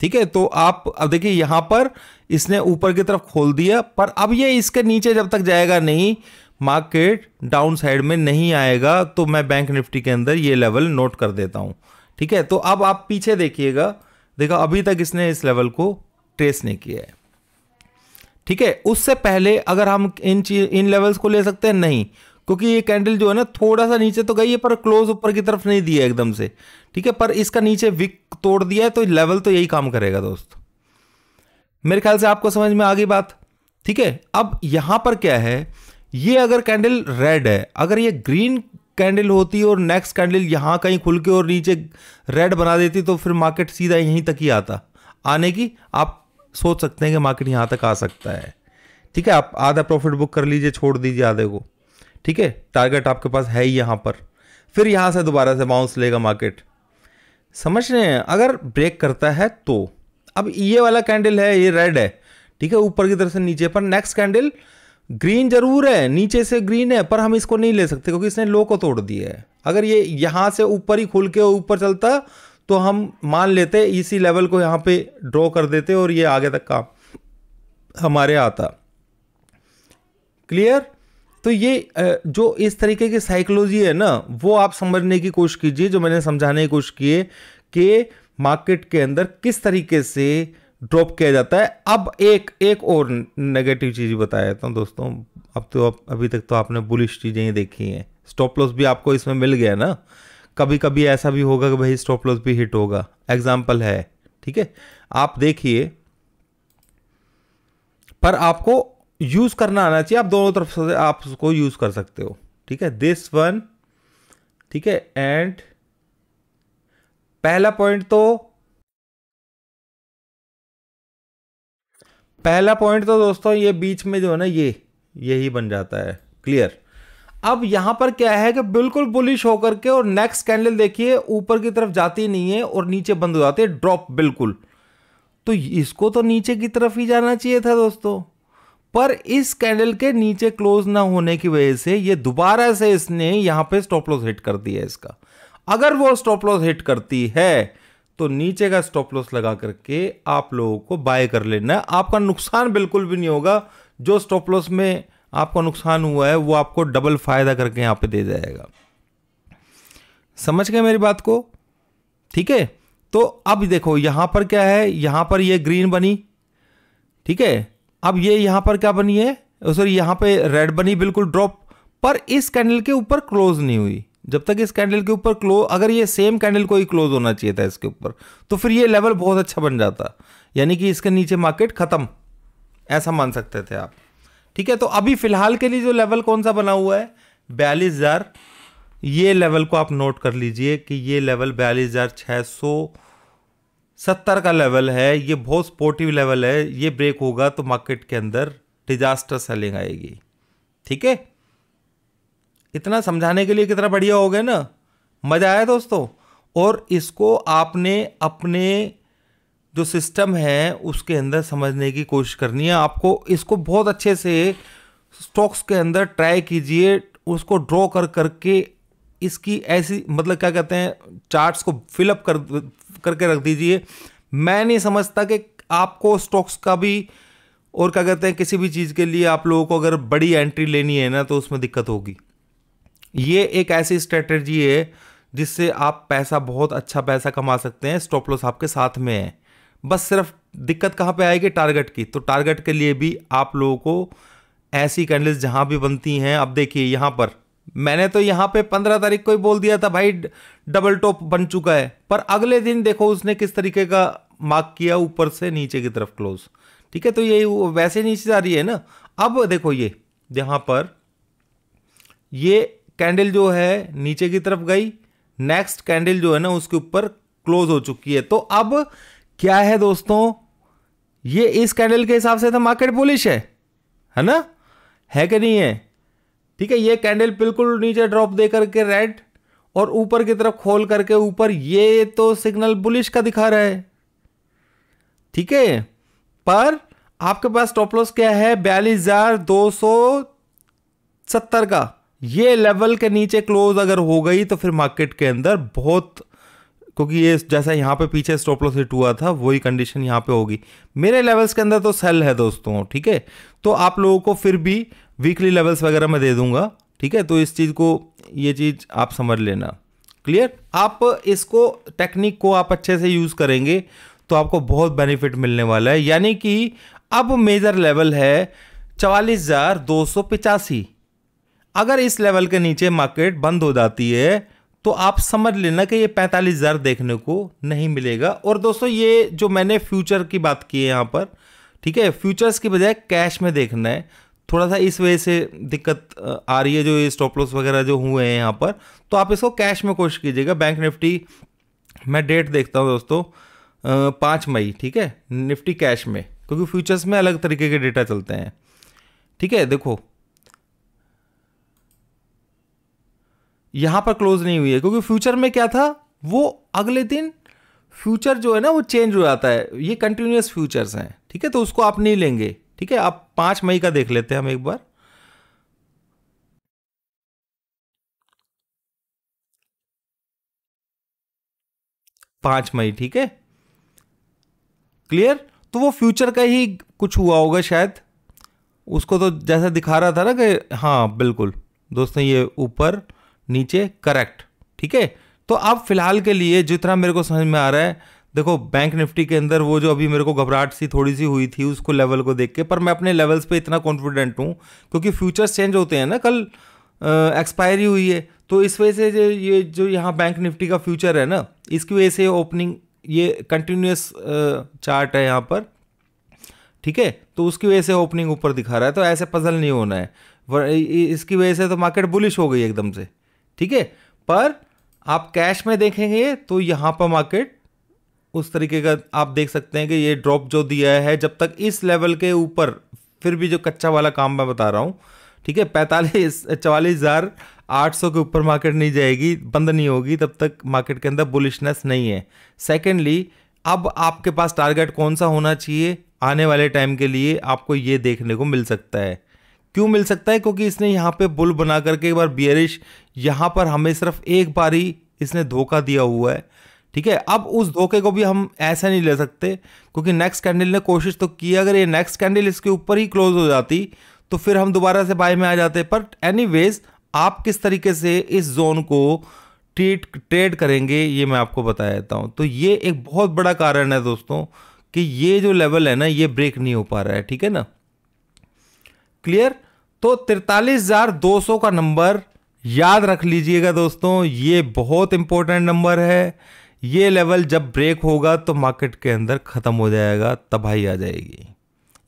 Speaker 1: ठीक है। तो आप अब देखिए यहां पर इसने ऊपर की तरफ खोल दिया, पर अब ये इसके नीचे जब तक जाएगा नहीं, मार्केट डाउन साइड में नहीं आएगा, तो मैं बैंक निफ्टी के अंदर ये लेवल नोट कर देता हूं, ठीक है, तो अब आप पीछे देखिएगा, देखो अभी तक इसने इस लेवल को ट्रेस नहीं किया है। ठीक है, उससे पहले अगर हम इन लेवल्स को ले सकते हैं, नहीं, क्योंकि ये कैंडल जो है ना थोड़ा सा नीचे तो गई है पर क्लोज ऊपर की तरफ नहीं दिया एकदम से। ठीक है, पर इसका नीचे विक तोड़ दिया है, तो लेवल तो यही काम करेगा दोस्त। मेरे ख्याल से आपको समझ में आ गई बात। ठीक है, अब यहां पर क्या है, ये अगर कैंडल रेड है, अगर ये ग्रीन कैंडल होती और नेक्स्ट कैंडल यहां कहीं खुल के और नीचे रेड बना देती तो फिर मार्केट सीधा यहीं तक ही आता। आने की आप सोच सकते हैं कि मार्केट यहां तक आ सकता है। ठीक है, आप आधा प्रॉफिट बुक कर लीजिए, छोड़ दीजिए आधे को। ठीक है, टारगेट आपके पास है ही यहां पर, फिर यहां से दोबारा से बाउंस लेगा मार्केट। समझ रहे हैं, अगर ब्रेक करता है तो। अब ये वाला कैंडल है, ये रेड है, ठीक है, ऊपर की तरफ से नीचे, पर नेक्स्ट कैंडल ग्रीन जरूर है, नीचे से ग्रीन है, पर हम इसको नहीं ले सकते क्योंकि इसने लो को तोड़ दिया है। अगर ये यहां से ऊपर ही खुल के ऊपर चलता तो हम मान लेते इसी लेवल को यहां पे ड्रॉ कर देते और ये आगे तक का हमारे आता। क्लियर? तो ये जो इस तरीके की साइकोलॉजी है ना, वो आप समझने की कोशिश कीजिए, जो मैंने समझाने की कोशिश की है कि मार्केट के अंदर किस तरीके से ड्रॉप किया जाता है। अब एक और नेगेटिव चीज बताया था दोस्तों। अब तो अभी तक तो आपने बुलिश चीजें ही देखी हैं, स्टॉप लॉस भी आपको इसमें मिल गया ना। कभी कभी ऐसा भी होगा कि भाई स्टॉप लॉस भी हिट होगा, एग्जाम्पल है। ठीक है, आप देखिए, पर आपको यूज करना आना चाहिए, आप दोनों तरफ से आप उसको यूज कर सकते हो। ठीक है, दिस वन, ठीक है, एंड पहला पॉइंट तो दोस्तों ये बीच में जो है ना, यही बन जाता है। क्लियर? अब यहां पर क्या है कि बिल्कुल बुलिश होकर के और नेक्स्ट कैंडल देखिए ऊपर की तरफ जाती नहीं है और नीचे बंद हो जाती है, ड्रॉप बिल्कुल। तो इसको तो नीचे की तरफ ही जाना चाहिए था दोस्तों, पर इस कैंडल के नीचे क्लोज ना होने की वजह से ये दोबारा से इसने यहां पे स्टॉप लॉस हिट कर दिया है इसका। अगर वो स्टॉप लॉस हिट करती है तो नीचे का स्टॉप लॉस लगा करके आप लोगों को बाय कर लेना है, आपका नुकसान बिल्कुल भी नहीं होगा। जो स्टॉप लॉस में आपको नुकसान हुआ है वो आपको डबल फायदा करके यहां पे दे जाएगा। समझ गए मेरी बात को? ठीक है, तो अब देखो यहां पर क्या है, यहां पर ये ग्रीन बनी, ठीक है, अब ये यहां पर क्या बनी है, सॉरी यहां पे रेड बनी, बिल्कुल ड्रॉप, पर इस कैंडल के ऊपर क्लोज नहीं हुई। जब तक इस कैंडल के ऊपर क्लोज, अगर ये सेम कैंडल को ही क्लोज होना चाहिए था इसके ऊपर, तो फिर ये लेवल बहुत अच्छा बन जाता, यानी कि इसके नीचे मार्केट खत्म, ऐसा मान सकते थे आप। ठीक है, तो अभी फिलहाल के लिए जो लेवल कौन सा बना हुआ है, 42,000, ये लेवल को आप नोट कर लीजिए कि ये लेवल 42,670 का लेवल है। ये बहुत सपोर्टिव लेवल है, ये ब्रेक होगा तो मार्केट के अंदर डिजास्टर सेलिंग आएगी। ठीक है, इतना समझाने के लिए कितना बढ़िया हो गया ना, मजा आया दोस्तों। और इसको आपने अपने जो सिस्टम है उसके अंदर समझने की कोशिश करनी है आपको। इसको बहुत अच्छे से स्टॉक्स के अंदर ट्राई कीजिए, उसको ड्रॉ कर करके इसकी ऐसी, मतलब क्या कहते हैं, चार्ट्स को फिलअप करके रख दीजिए। मैं नहीं समझता कि आपको स्टॉक्स का भी और क्या कहते हैं किसी भी चीज़ के लिए आप लोगों को अगर बड़ी एंट्री लेनी है ना तो उसमें दिक्कत होगी। ये एक ऐसी स्ट्रेटजी है जिससे आप पैसा, बहुत अच्छा पैसा कमा सकते हैं, स्टॉप लॉस आपके साथ में है। बस सिर्फ दिक्कत कहाँ पे आएगी, टारगेट की। तो टारगेट के लिए भी आप लोगों को ऐसी कैंडल्स जहां भी बनती हैं, अब देखिए यहां पर मैंने तो यहां पे 15 तारीख को ही बोल दिया था भाई डबल टॉप बन चुका है, पर अगले दिन देखो उसने किस तरीके का मार्क किया, ऊपर से नीचे की तरफ क्लोज। ठीक है, तो ये वैसे नीचे जा रही है ना। अब देखो ये यहां पर ये कैंडल जो है नीचे की तरफ गई, नेक्स्ट कैंडल जो है ना उसके ऊपर क्लोज हो चुकी है। तो अब क्या है दोस्तों, ये इस कैंडल के हिसाब से तो मार्केट बुलिश है ना, है कि नहीं है? ठीक है, ये कैंडल बिल्कुल नीचे ड्रॉप दे करके रेड और ऊपर की तरफ खोल करके ऊपर, ये तो सिग्नल बुलिश का दिखा रहा है। ठीक है, पर आपके पास स्टॉप लॉस क्या है, 42,270 का। ये लेवल के नीचे क्लोज अगर हो गई तो फिर मार्केट के अंदर बहुत, क्योंकि ये जैसा यहां पे पीछे स्टॉप लॉस हिट हुआ था वही कंडीशन यहां पे होगी। मेरे लेवल्स के अंदर तो सेल है दोस्तों। ठीक है, तो आप लोगों को फिर भी वीकली लेवल्स वगैरह मैं दे दूंगा। ठीक है, तो इस चीज को, ये चीज आप समझ लेना। क्लियर। आप इसको टेक्निक को आप अच्छे से यूज करेंगे तो आपको बहुत बेनिफिट मिलने वाला है। यानी कि अब मेजर लेवल है 44,285। अगर इस लेवल के नीचे मार्केट बंद हो जाती है तो आप समझ लेना कि ये 45,000 देखने को नहीं मिलेगा। और दोस्तों ये जो मैंने फ्यूचर की बात की है यहाँ पर, ठीक है, फ्यूचर्स की बजाय कैश में देखना है। थोड़ा सा इस वजह से दिक्कत आ रही है, जो ये स्टॉप लॉस वगैरह जो हुए हैं यहाँ पर, तो आप इसको कैश में कोशिश कीजिएगा। बैंक निफ्टी मैं डेट देखता हूँ दोस्तों, 5 मई, ठीक है, निफ्टी कैश में, क्योंकि फ्यूचर्स में अलग तरीके के डेटा चलते हैं। ठीक है, देखो यहां पर क्लोज नहीं हुई है, क्योंकि फ्यूचर में क्या था, वो अगले दिन फ्यूचर जो है ना वो चेंज हो जाता है। ये कंटिन्यूअस फ्यूचर्स हैं, ठीक है, तो उसको आप नहीं लेंगे। ठीक है, आप 5 मई का देख लेते हैं हम एक बार। 5 मई, ठीक है, क्लियर। तो वो फ्यूचर का ही कुछ हुआ होगा शायद, उसको तो जैसा दिखा रहा था ना कि हाँ बिल्कुल दोस्तों ये ऊपर नीचे करेक्ट। ठीक है, तो अब फिलहाल के लिए जितना मेरे को समझ में आ रहा है, देखो बैंक निफ्टी के अंदर वो जो अभी मेरे को घबराहट सी थोड़ी सी हुई थी उसको लेवल को देख के, पर मैं अपने लेवल्स पे इतना कॉन्फिडेंट हूँ क्योंकि फ्यूचर्स चेंज होते हैं ना, कल एक्सपायरी हुई है, तो इस वजह से जो यहाँ बैंक निफ्टी का फ्यूचर है ना, इसकी वजह से ओपनिंग ये कंटिन्यूस चार्ट है यहाँ पर, ठीक है, तो उसकी वजह से ओपनिंग ऊपर दिखा रहा है, तो ऐसे पजल नहीं होना है। इसकी वजह से तो मार्केट बुलिश हो गई एकदम से, ठीक है। पर आप कैश में देखेंगे तो यहाँ पर मार्केट उस तरीके का आप देख सकते हैं कि ये ड्रॉप जो दिया है, जब तक इस लेवल के ऊपर, फिर भी जो कच्चा वाला काम मैं बता रहा हूँ, ठीक है, 44,000 के ऊपर मार्केट नहीं जाएगी, बंद नहीं होगी, तब तक मार्केट के अंदर बुलिशनेस नहीं है। सेकेंडली, अब आपके पास टारगेट कौन सा होना चाहिए आने वाले टाइम के लिए, आपको ये देखने को मिल सकता है। क्यों मिल सकता है? क्योंकि इसने यहाँ पे बुल बना करके एक बार बियरिश, यहाँ पर हमें सिर्फ एक बार ही इसने धोखा दिया हुआ है, ठीक है। अब उस धोखे को भी हम ऐसा नहीं ले सकते, क्योंकि नेक्स्ट कैंडल ने कोशिश तो की, अगर ये नेक्स्ट कैंडल इसके ऊपर ही क्लोज हो जाती तो फिर हम दोबारा से बाय में आ जाते। पर एनीवेज, आप किस तरीके से इस जोन को ट्रेड करेंगे ये मैं आपको बता देता हूं। तो ये एक बहुत बड़ा कारण है दोस्तों कि ये जो लेवल है ना ये ब्रेक नहीं हो पा रहा है, ठीक है ना, क्लियर। तो 43,200 का नंबर याद रख लीजिएगा दोस्तों, ये बहुत इंपॉर्टेंट नंबर है। ये लेवल जब ब्रेक होगा तो मार्केट के अंदर खत्म हो जाएगा, तबाही आ जाएगी।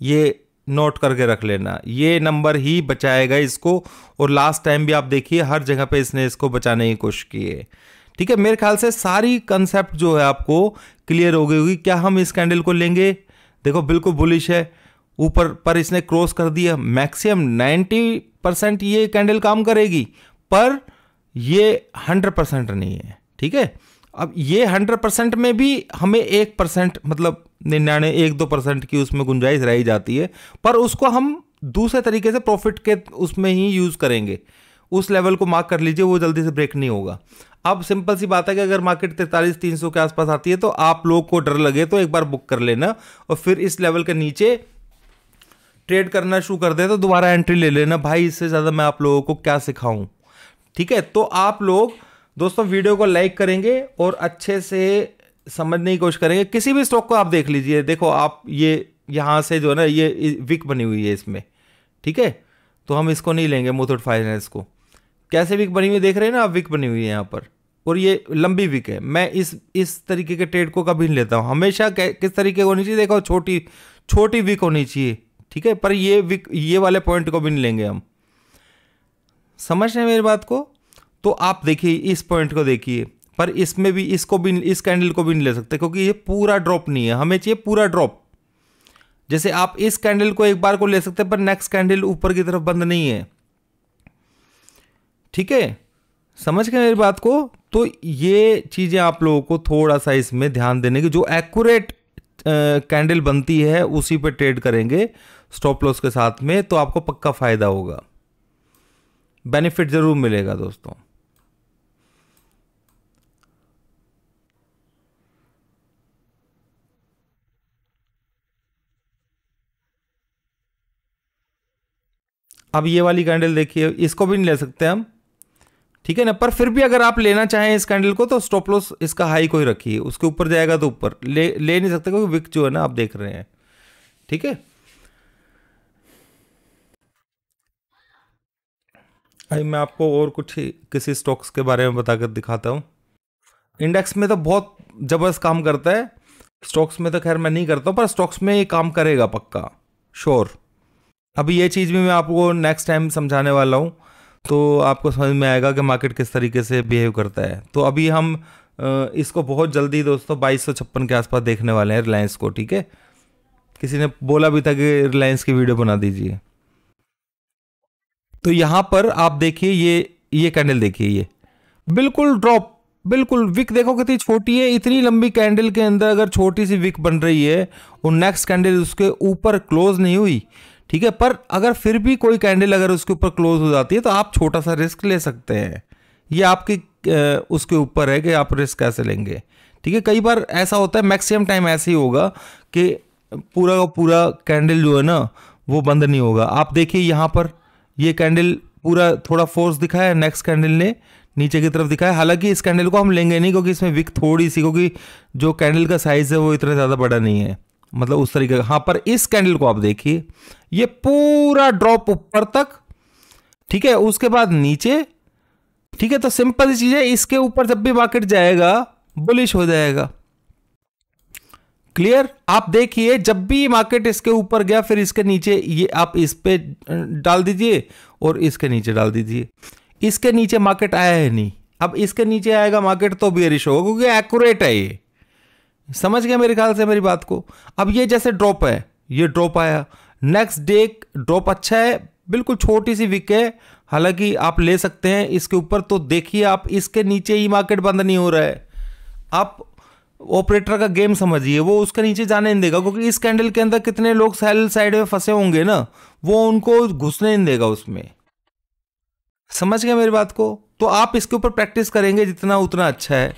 Speaker 1: ये नोट करके रख लेना, ये नंबर ही बचाएगा इसको। और लास्ट टाइम भी आप देखिए हर जगह पे इसने इसको बचाने की कोशिश की है, ठीक है। मेरे ख्याल से सारी कंसेप्ट जो है आपको क्लियर हो गई होगी। क्या हम इस कैंडल को लेंगे? देखो बिल्कुल बुलिश है, ऊपर पर इसने क्रॉस कर दिया, मैक्सिमम 90% ये कैंडल काम करेगी, पर ये 100% नहीं है, ठीक है। अब ये 100% में भी हमें 1%, मतलब 99-1-2% की उसमें गुंजाइश रह जाती है, पर उसको हम दूसरे तरीके से प्रॉफिट के उसमें ही यूज करेंगे। उस लेवल को मार्क कर लीजिए, वो जल्दी से ब्रेक नहीं होगा। अब सिंपल सी बात है कि अगर मार्केट 43,300 के आसपास आती है तो आप लोग को डर लगे तो एक बार बुक कर लेना, और फिर इस लेवल के नीचे ट्रेड करना शुरू कर दे तो दोबारा एंट्री ले लेना। भाई इससे ज़्यादा मैं आप लोगों को क्या सिखाऊं, ठीक है। तो आप लोग दोस्तों वीडियो को लाइक करेंगे और अच्छे से समझने की कोशिश करेंगे। किसी भी स्टॉक को आप देख लीजिए, देखो आप ये यहाँ से जो है ना ये विक बनी हुई है इसमें, ठीक है, तो हम इसको नहीं लेंगे। मुथूट फाइनेंस को कैसे विक बनी हुई देख रहे हैं ना आप, विक बनी हुई है यहाँ पर, और ये लंबी विक है। मैं इस तरीके के ट्रेड को कभी नहीं लेता हूँ, हमेशा किस तरीके होनी चाहिए, देखो छोटी छोटी विक होनी चाहिए, ठीक है, पर ये विक, ये वाले पॉइंट को भी नहीं लेंगे हम। समझ रहे हैं मेरी बात को? तो आप देखिए इस पॉइंट को देखिए, पर इसमें भी इसको भी, इस कैंडल को भी नहीं ले सकते क्योंकि ये पूरा ड्रॉप नहीं है, हमें चाहिए पूरा ड्रॉप। जैसे आप इस कैंडल को एक बार को ले सकते हैं, पर नेक्स्ट कैंडल ऊपर की तरफ बंद नहीं है, ठीक है। समझ गए मेरी बात को? तो ये चीजें आप लोगों को थोड़ा सा इसमें ध्यान देने की, जो एक्यूरेट कैंडल बनती है उसी पे ट्रेड करेंगे स्टॉप लॉस के साथ में, तो आपको पक्का फायदा होगा, बेनिफिट जरूर मिलेगा दोस्तों। अब ये वाली कैंडल देखिए, इसको भी नहीं ले सकते हम, ठीक है ना। पर फिर भी अगर आप लेना चाहें इस कैंडल को तो स्टॉप लॉस इसका हाई को ही रखिए, उसके ऊपर जाएगा तो ऊपर ले नहीं सकते क्योंकि विक जो है ना आप देख रहे हैं। ठीक है, भाई मैं आपको और कुछ किसी स्टॉक्स के बारे में बताकर दिखाता हूँ। इंडेक्स में तो बहुत जबरदस्त काम करता है, स्टॉक्स में तो खैर मैं नहीं करता हूँ, पर स्टॉक्स में ये काम करेगा पक्का, श्योर। अभी ये चीज़ भी मैं आपको नेक्स्ट टाइम समझाने वाला हूँ, तो आपको समझ में आएगा कि मार्केट किस तरीके से बिहेव करता है। तो अभी हम इसको बहुत जल्दी दोस्तों 2256 के आसपास देखने वाले हैं रिलायंस को। ठीक है, किसी ने बोला भी था कि रिलायंस की वीडियो बना दीजिए। तो यहाँ पर आप देखिए, ये कैंडल देखिए, ये बिल्कुल ड्रॉप, बिल्कुल विक देखो कितनी छोटी है। इतनी लंबी कैंडल के अंदर अगर छोटी सी विक बन रही है और नेक्स्ट कैंडल उसके ऊपर क्लोज नहीं हुई, ठीक है, पर अगर फिर भी कोई कैंडल अगर उसके ऊपर क्लोज हो जाती है तो आप छोटा सा रिस्क ले सकते हैं। ये आपकी उसके ऊपर है कि आप रिस्क कैसे लेंगे। ठीक है, कई बार ऐसा होता है, मैक्सिमम टाइम ऐसे ही होगा कि पूरा का पूरा कैंडल जो है ना वो बंद नहीं होगा। आप देखिए यहाँ पर ये कैंडल पूरा थोड़ा फोर्स दिखाया, नेक्स्ट कैंडल ने नीचे की तरफ दिखाया। हालांकि इस कैंडल को हम लेंगे नहीं क्योंकि इसमें विक थोड़ी सी, क्योंकि जो कैंडल का साइज है वो इतना ज़्यादा बड़ा नहीं है, मतलब उस तरीके का। हाँ, पर इस कैंडल को आप देखिए, ये पूरा ड्रॉप ऊपर तक, ठीक है, उसके बाद नीचे। ठीक है, तो सिंपल सी चीज है, इसके ऊपर जब भी मार्केट जाएगा बुलिश हो जाएगा। क्लियर, आप देखिए जब भी मार्केट इसके ऊपर गया फिर इसके नीचे, ये आप इस पे डाल दीजिए और इसके नीचे डाल दीजिए। इसके नीचे मार्केट आया है नहीं, अब इसके नीचे आएगा मार्केट तो बेरिश होगा क्योंकि एक्यूरेट है ये। समझ गया मेरे ख्याल से मेरी बात को। अब ये जैसे ड्रॉप है, ये ड्रॉप आया, नेक्स्ट डे ड्रॉप अच्छा है, बिल्कुल छोटी सी विक है, हालांकि आप ले सकते हैं इसके ऊपर। तो देखिए आप इसके नीचे ही मार्केट बंद नहीं हो रहा है, आप ऑपरेटर का गेम समझिए, वो उसके नीचे जाने नहीं देगा क्योंकि इस कैंडल के अंदर कितने लोग सेल साइड में फंसे होंगे ना, वो उनको घुसने नहीं देगा उसमें। समझ गए मेरी बात को। तो आप इसके ऊपर प्रैक्टिस करेंगे जितना उतना अच्छा है।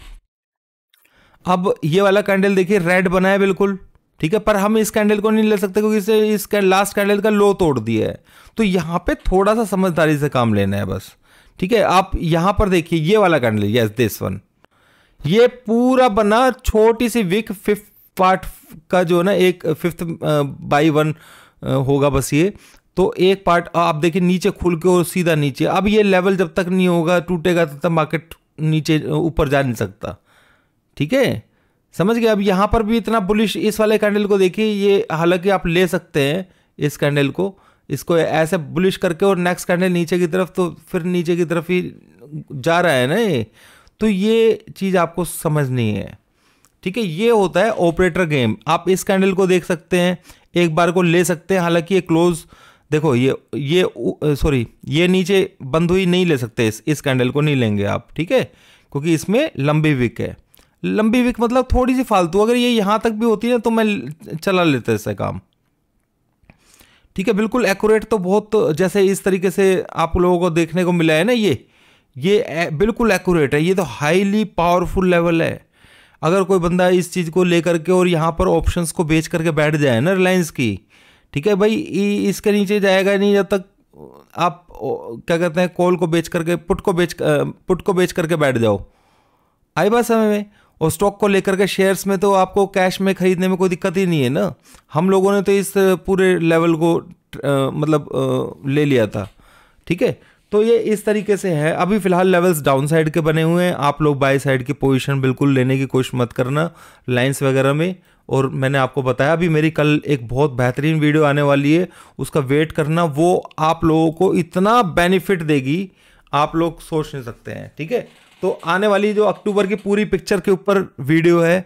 Speaker 1: अब ये वाला कैंडल देखिए रेड बना है बिल्कुल, ठीक है, पर हम इस कैंडल को नहीं ले सकते क्योंकि इसे इस लास्ट कैंडल का लो तोड़ दिया है। तो यहाँ पे थोड़ा सा समझदारी से काम लेना है बस। ठीक है, आप यहाँ पर देखिए ये वाला कैंडल, यस दिस वन, ये पूरा बना छोटी सी विक, फिफ्थ पार्ट का जो है ना, एक 5th बाई 1 होगा बस ये। तो एक पार्ट आप देखिए नीचे खुल के और सीधा नीचे। अब ये लेवल जब तक नहीं होगा, टूटेगा, तब तक मार्केट नीचे ऊपर जा नहीं सकता। ठीक है, समझ गए। अब यहाँ पर भी इतना बुलिश, इस वाले कैंडल को देखिए, ये हालांकि आप ले सकते हैं इस कैंडल को, इसको ऐसे बुलिश करके, और नेक्स्ट कैंडल नीचे की तरफ, तो फिर नीचे की तरफ ही जा रहा है ना ये। तो ये चीज़ आपको समझनी है। ठीक है, ये होता है ऑपरेटर गेम। आप इस कैंडल को देख सकते हैं, एक बार को ले सकते हैं, हालांकि ये क्लोज देखो, ये सॉरी, ये नीचे बंद हुई नहीं ले सकते, इस कैंडल को नहीं लेंगे आप। ठीक है, क्योंकि इसमें लंबी विक है। लंबी विक मतलब थोड़ी सी फालतू, अगर ये यहां तक भी होती है तो मैं चला लेता इससे काम। ठीक है, बिल्कुल एक्यूरेट, तो बहुत जैसे इस तरीके से आप लोगों को देखने को मिला है ना, ये बिल्कुल एक्यूरेट है। ये तो हाईली पावरफुल लेवल है। अगर कोई बंदा इस चीज़ को लेकर के और यहाँ पर ऑप्शंस को बेच करके बैठ जाए ना रिलायंस की, ठीक है भाई, इसके नीचे जाएगा नहीं जब तक आप क्या कहते हैं, कॉल को बेच करके, पुट को बेच करके बैठ जाओ। आई बात समझ में। और स्टॉक को लेकर के शेयर्स में तो आपको कैश में खरीदने में कोई दिक्कत ही नहीं है ना। हम लोगों ने तो इस पूरे लेवल को ले लिया था। ठीक है, तो ये इस तरीके से है। अभी फिलहाल लेवल्स डाउन साइड के बने हुए हैं, आप लोग बाय साइड की पोजीशन बिल्कुल लेने की कोशिश मत करना लाइंस वगैरह में। और मैंने आपको बताया अभी मेरी कल एक बहुत बेहतरीन वीडियो आने वाली है, उसका वेट करना, वो आप लोगों को इतना बेनिफिट देगी आप लोग सोच नहीं सकते हैं। ठीक है, तो आने वाली जो अक्टूबर की पूरी पिक्चर के ऊपर वीडियो है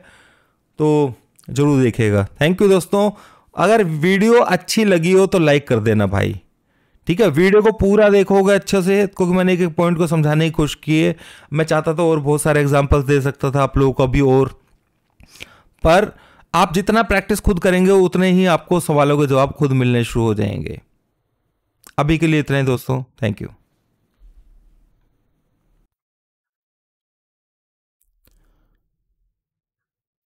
Speaker 1: तो जरूर देखिएगा। थैंक यू दोस्तों। अगर वीडियो अच्छी लगी हो तो लाइक कर देना भाई। ठीक है, वीडियो को पूरा देखोगे अच्छे से, क्योंकि मैंने एक एक पॉइंट को समझाने की कोशिश की है। मैं चाहता था और बहुत सारे एग्जांपल्स दे सकता था आप लोगों को अभी और, पर आप जितना प्रैक्टिस खुद करेंगे उतने ही आपको सवालों के जवाब खुद मिलने शुरू हो जाएंगे। अभी के लिए इतना ही दोस्तों, थैंक यू।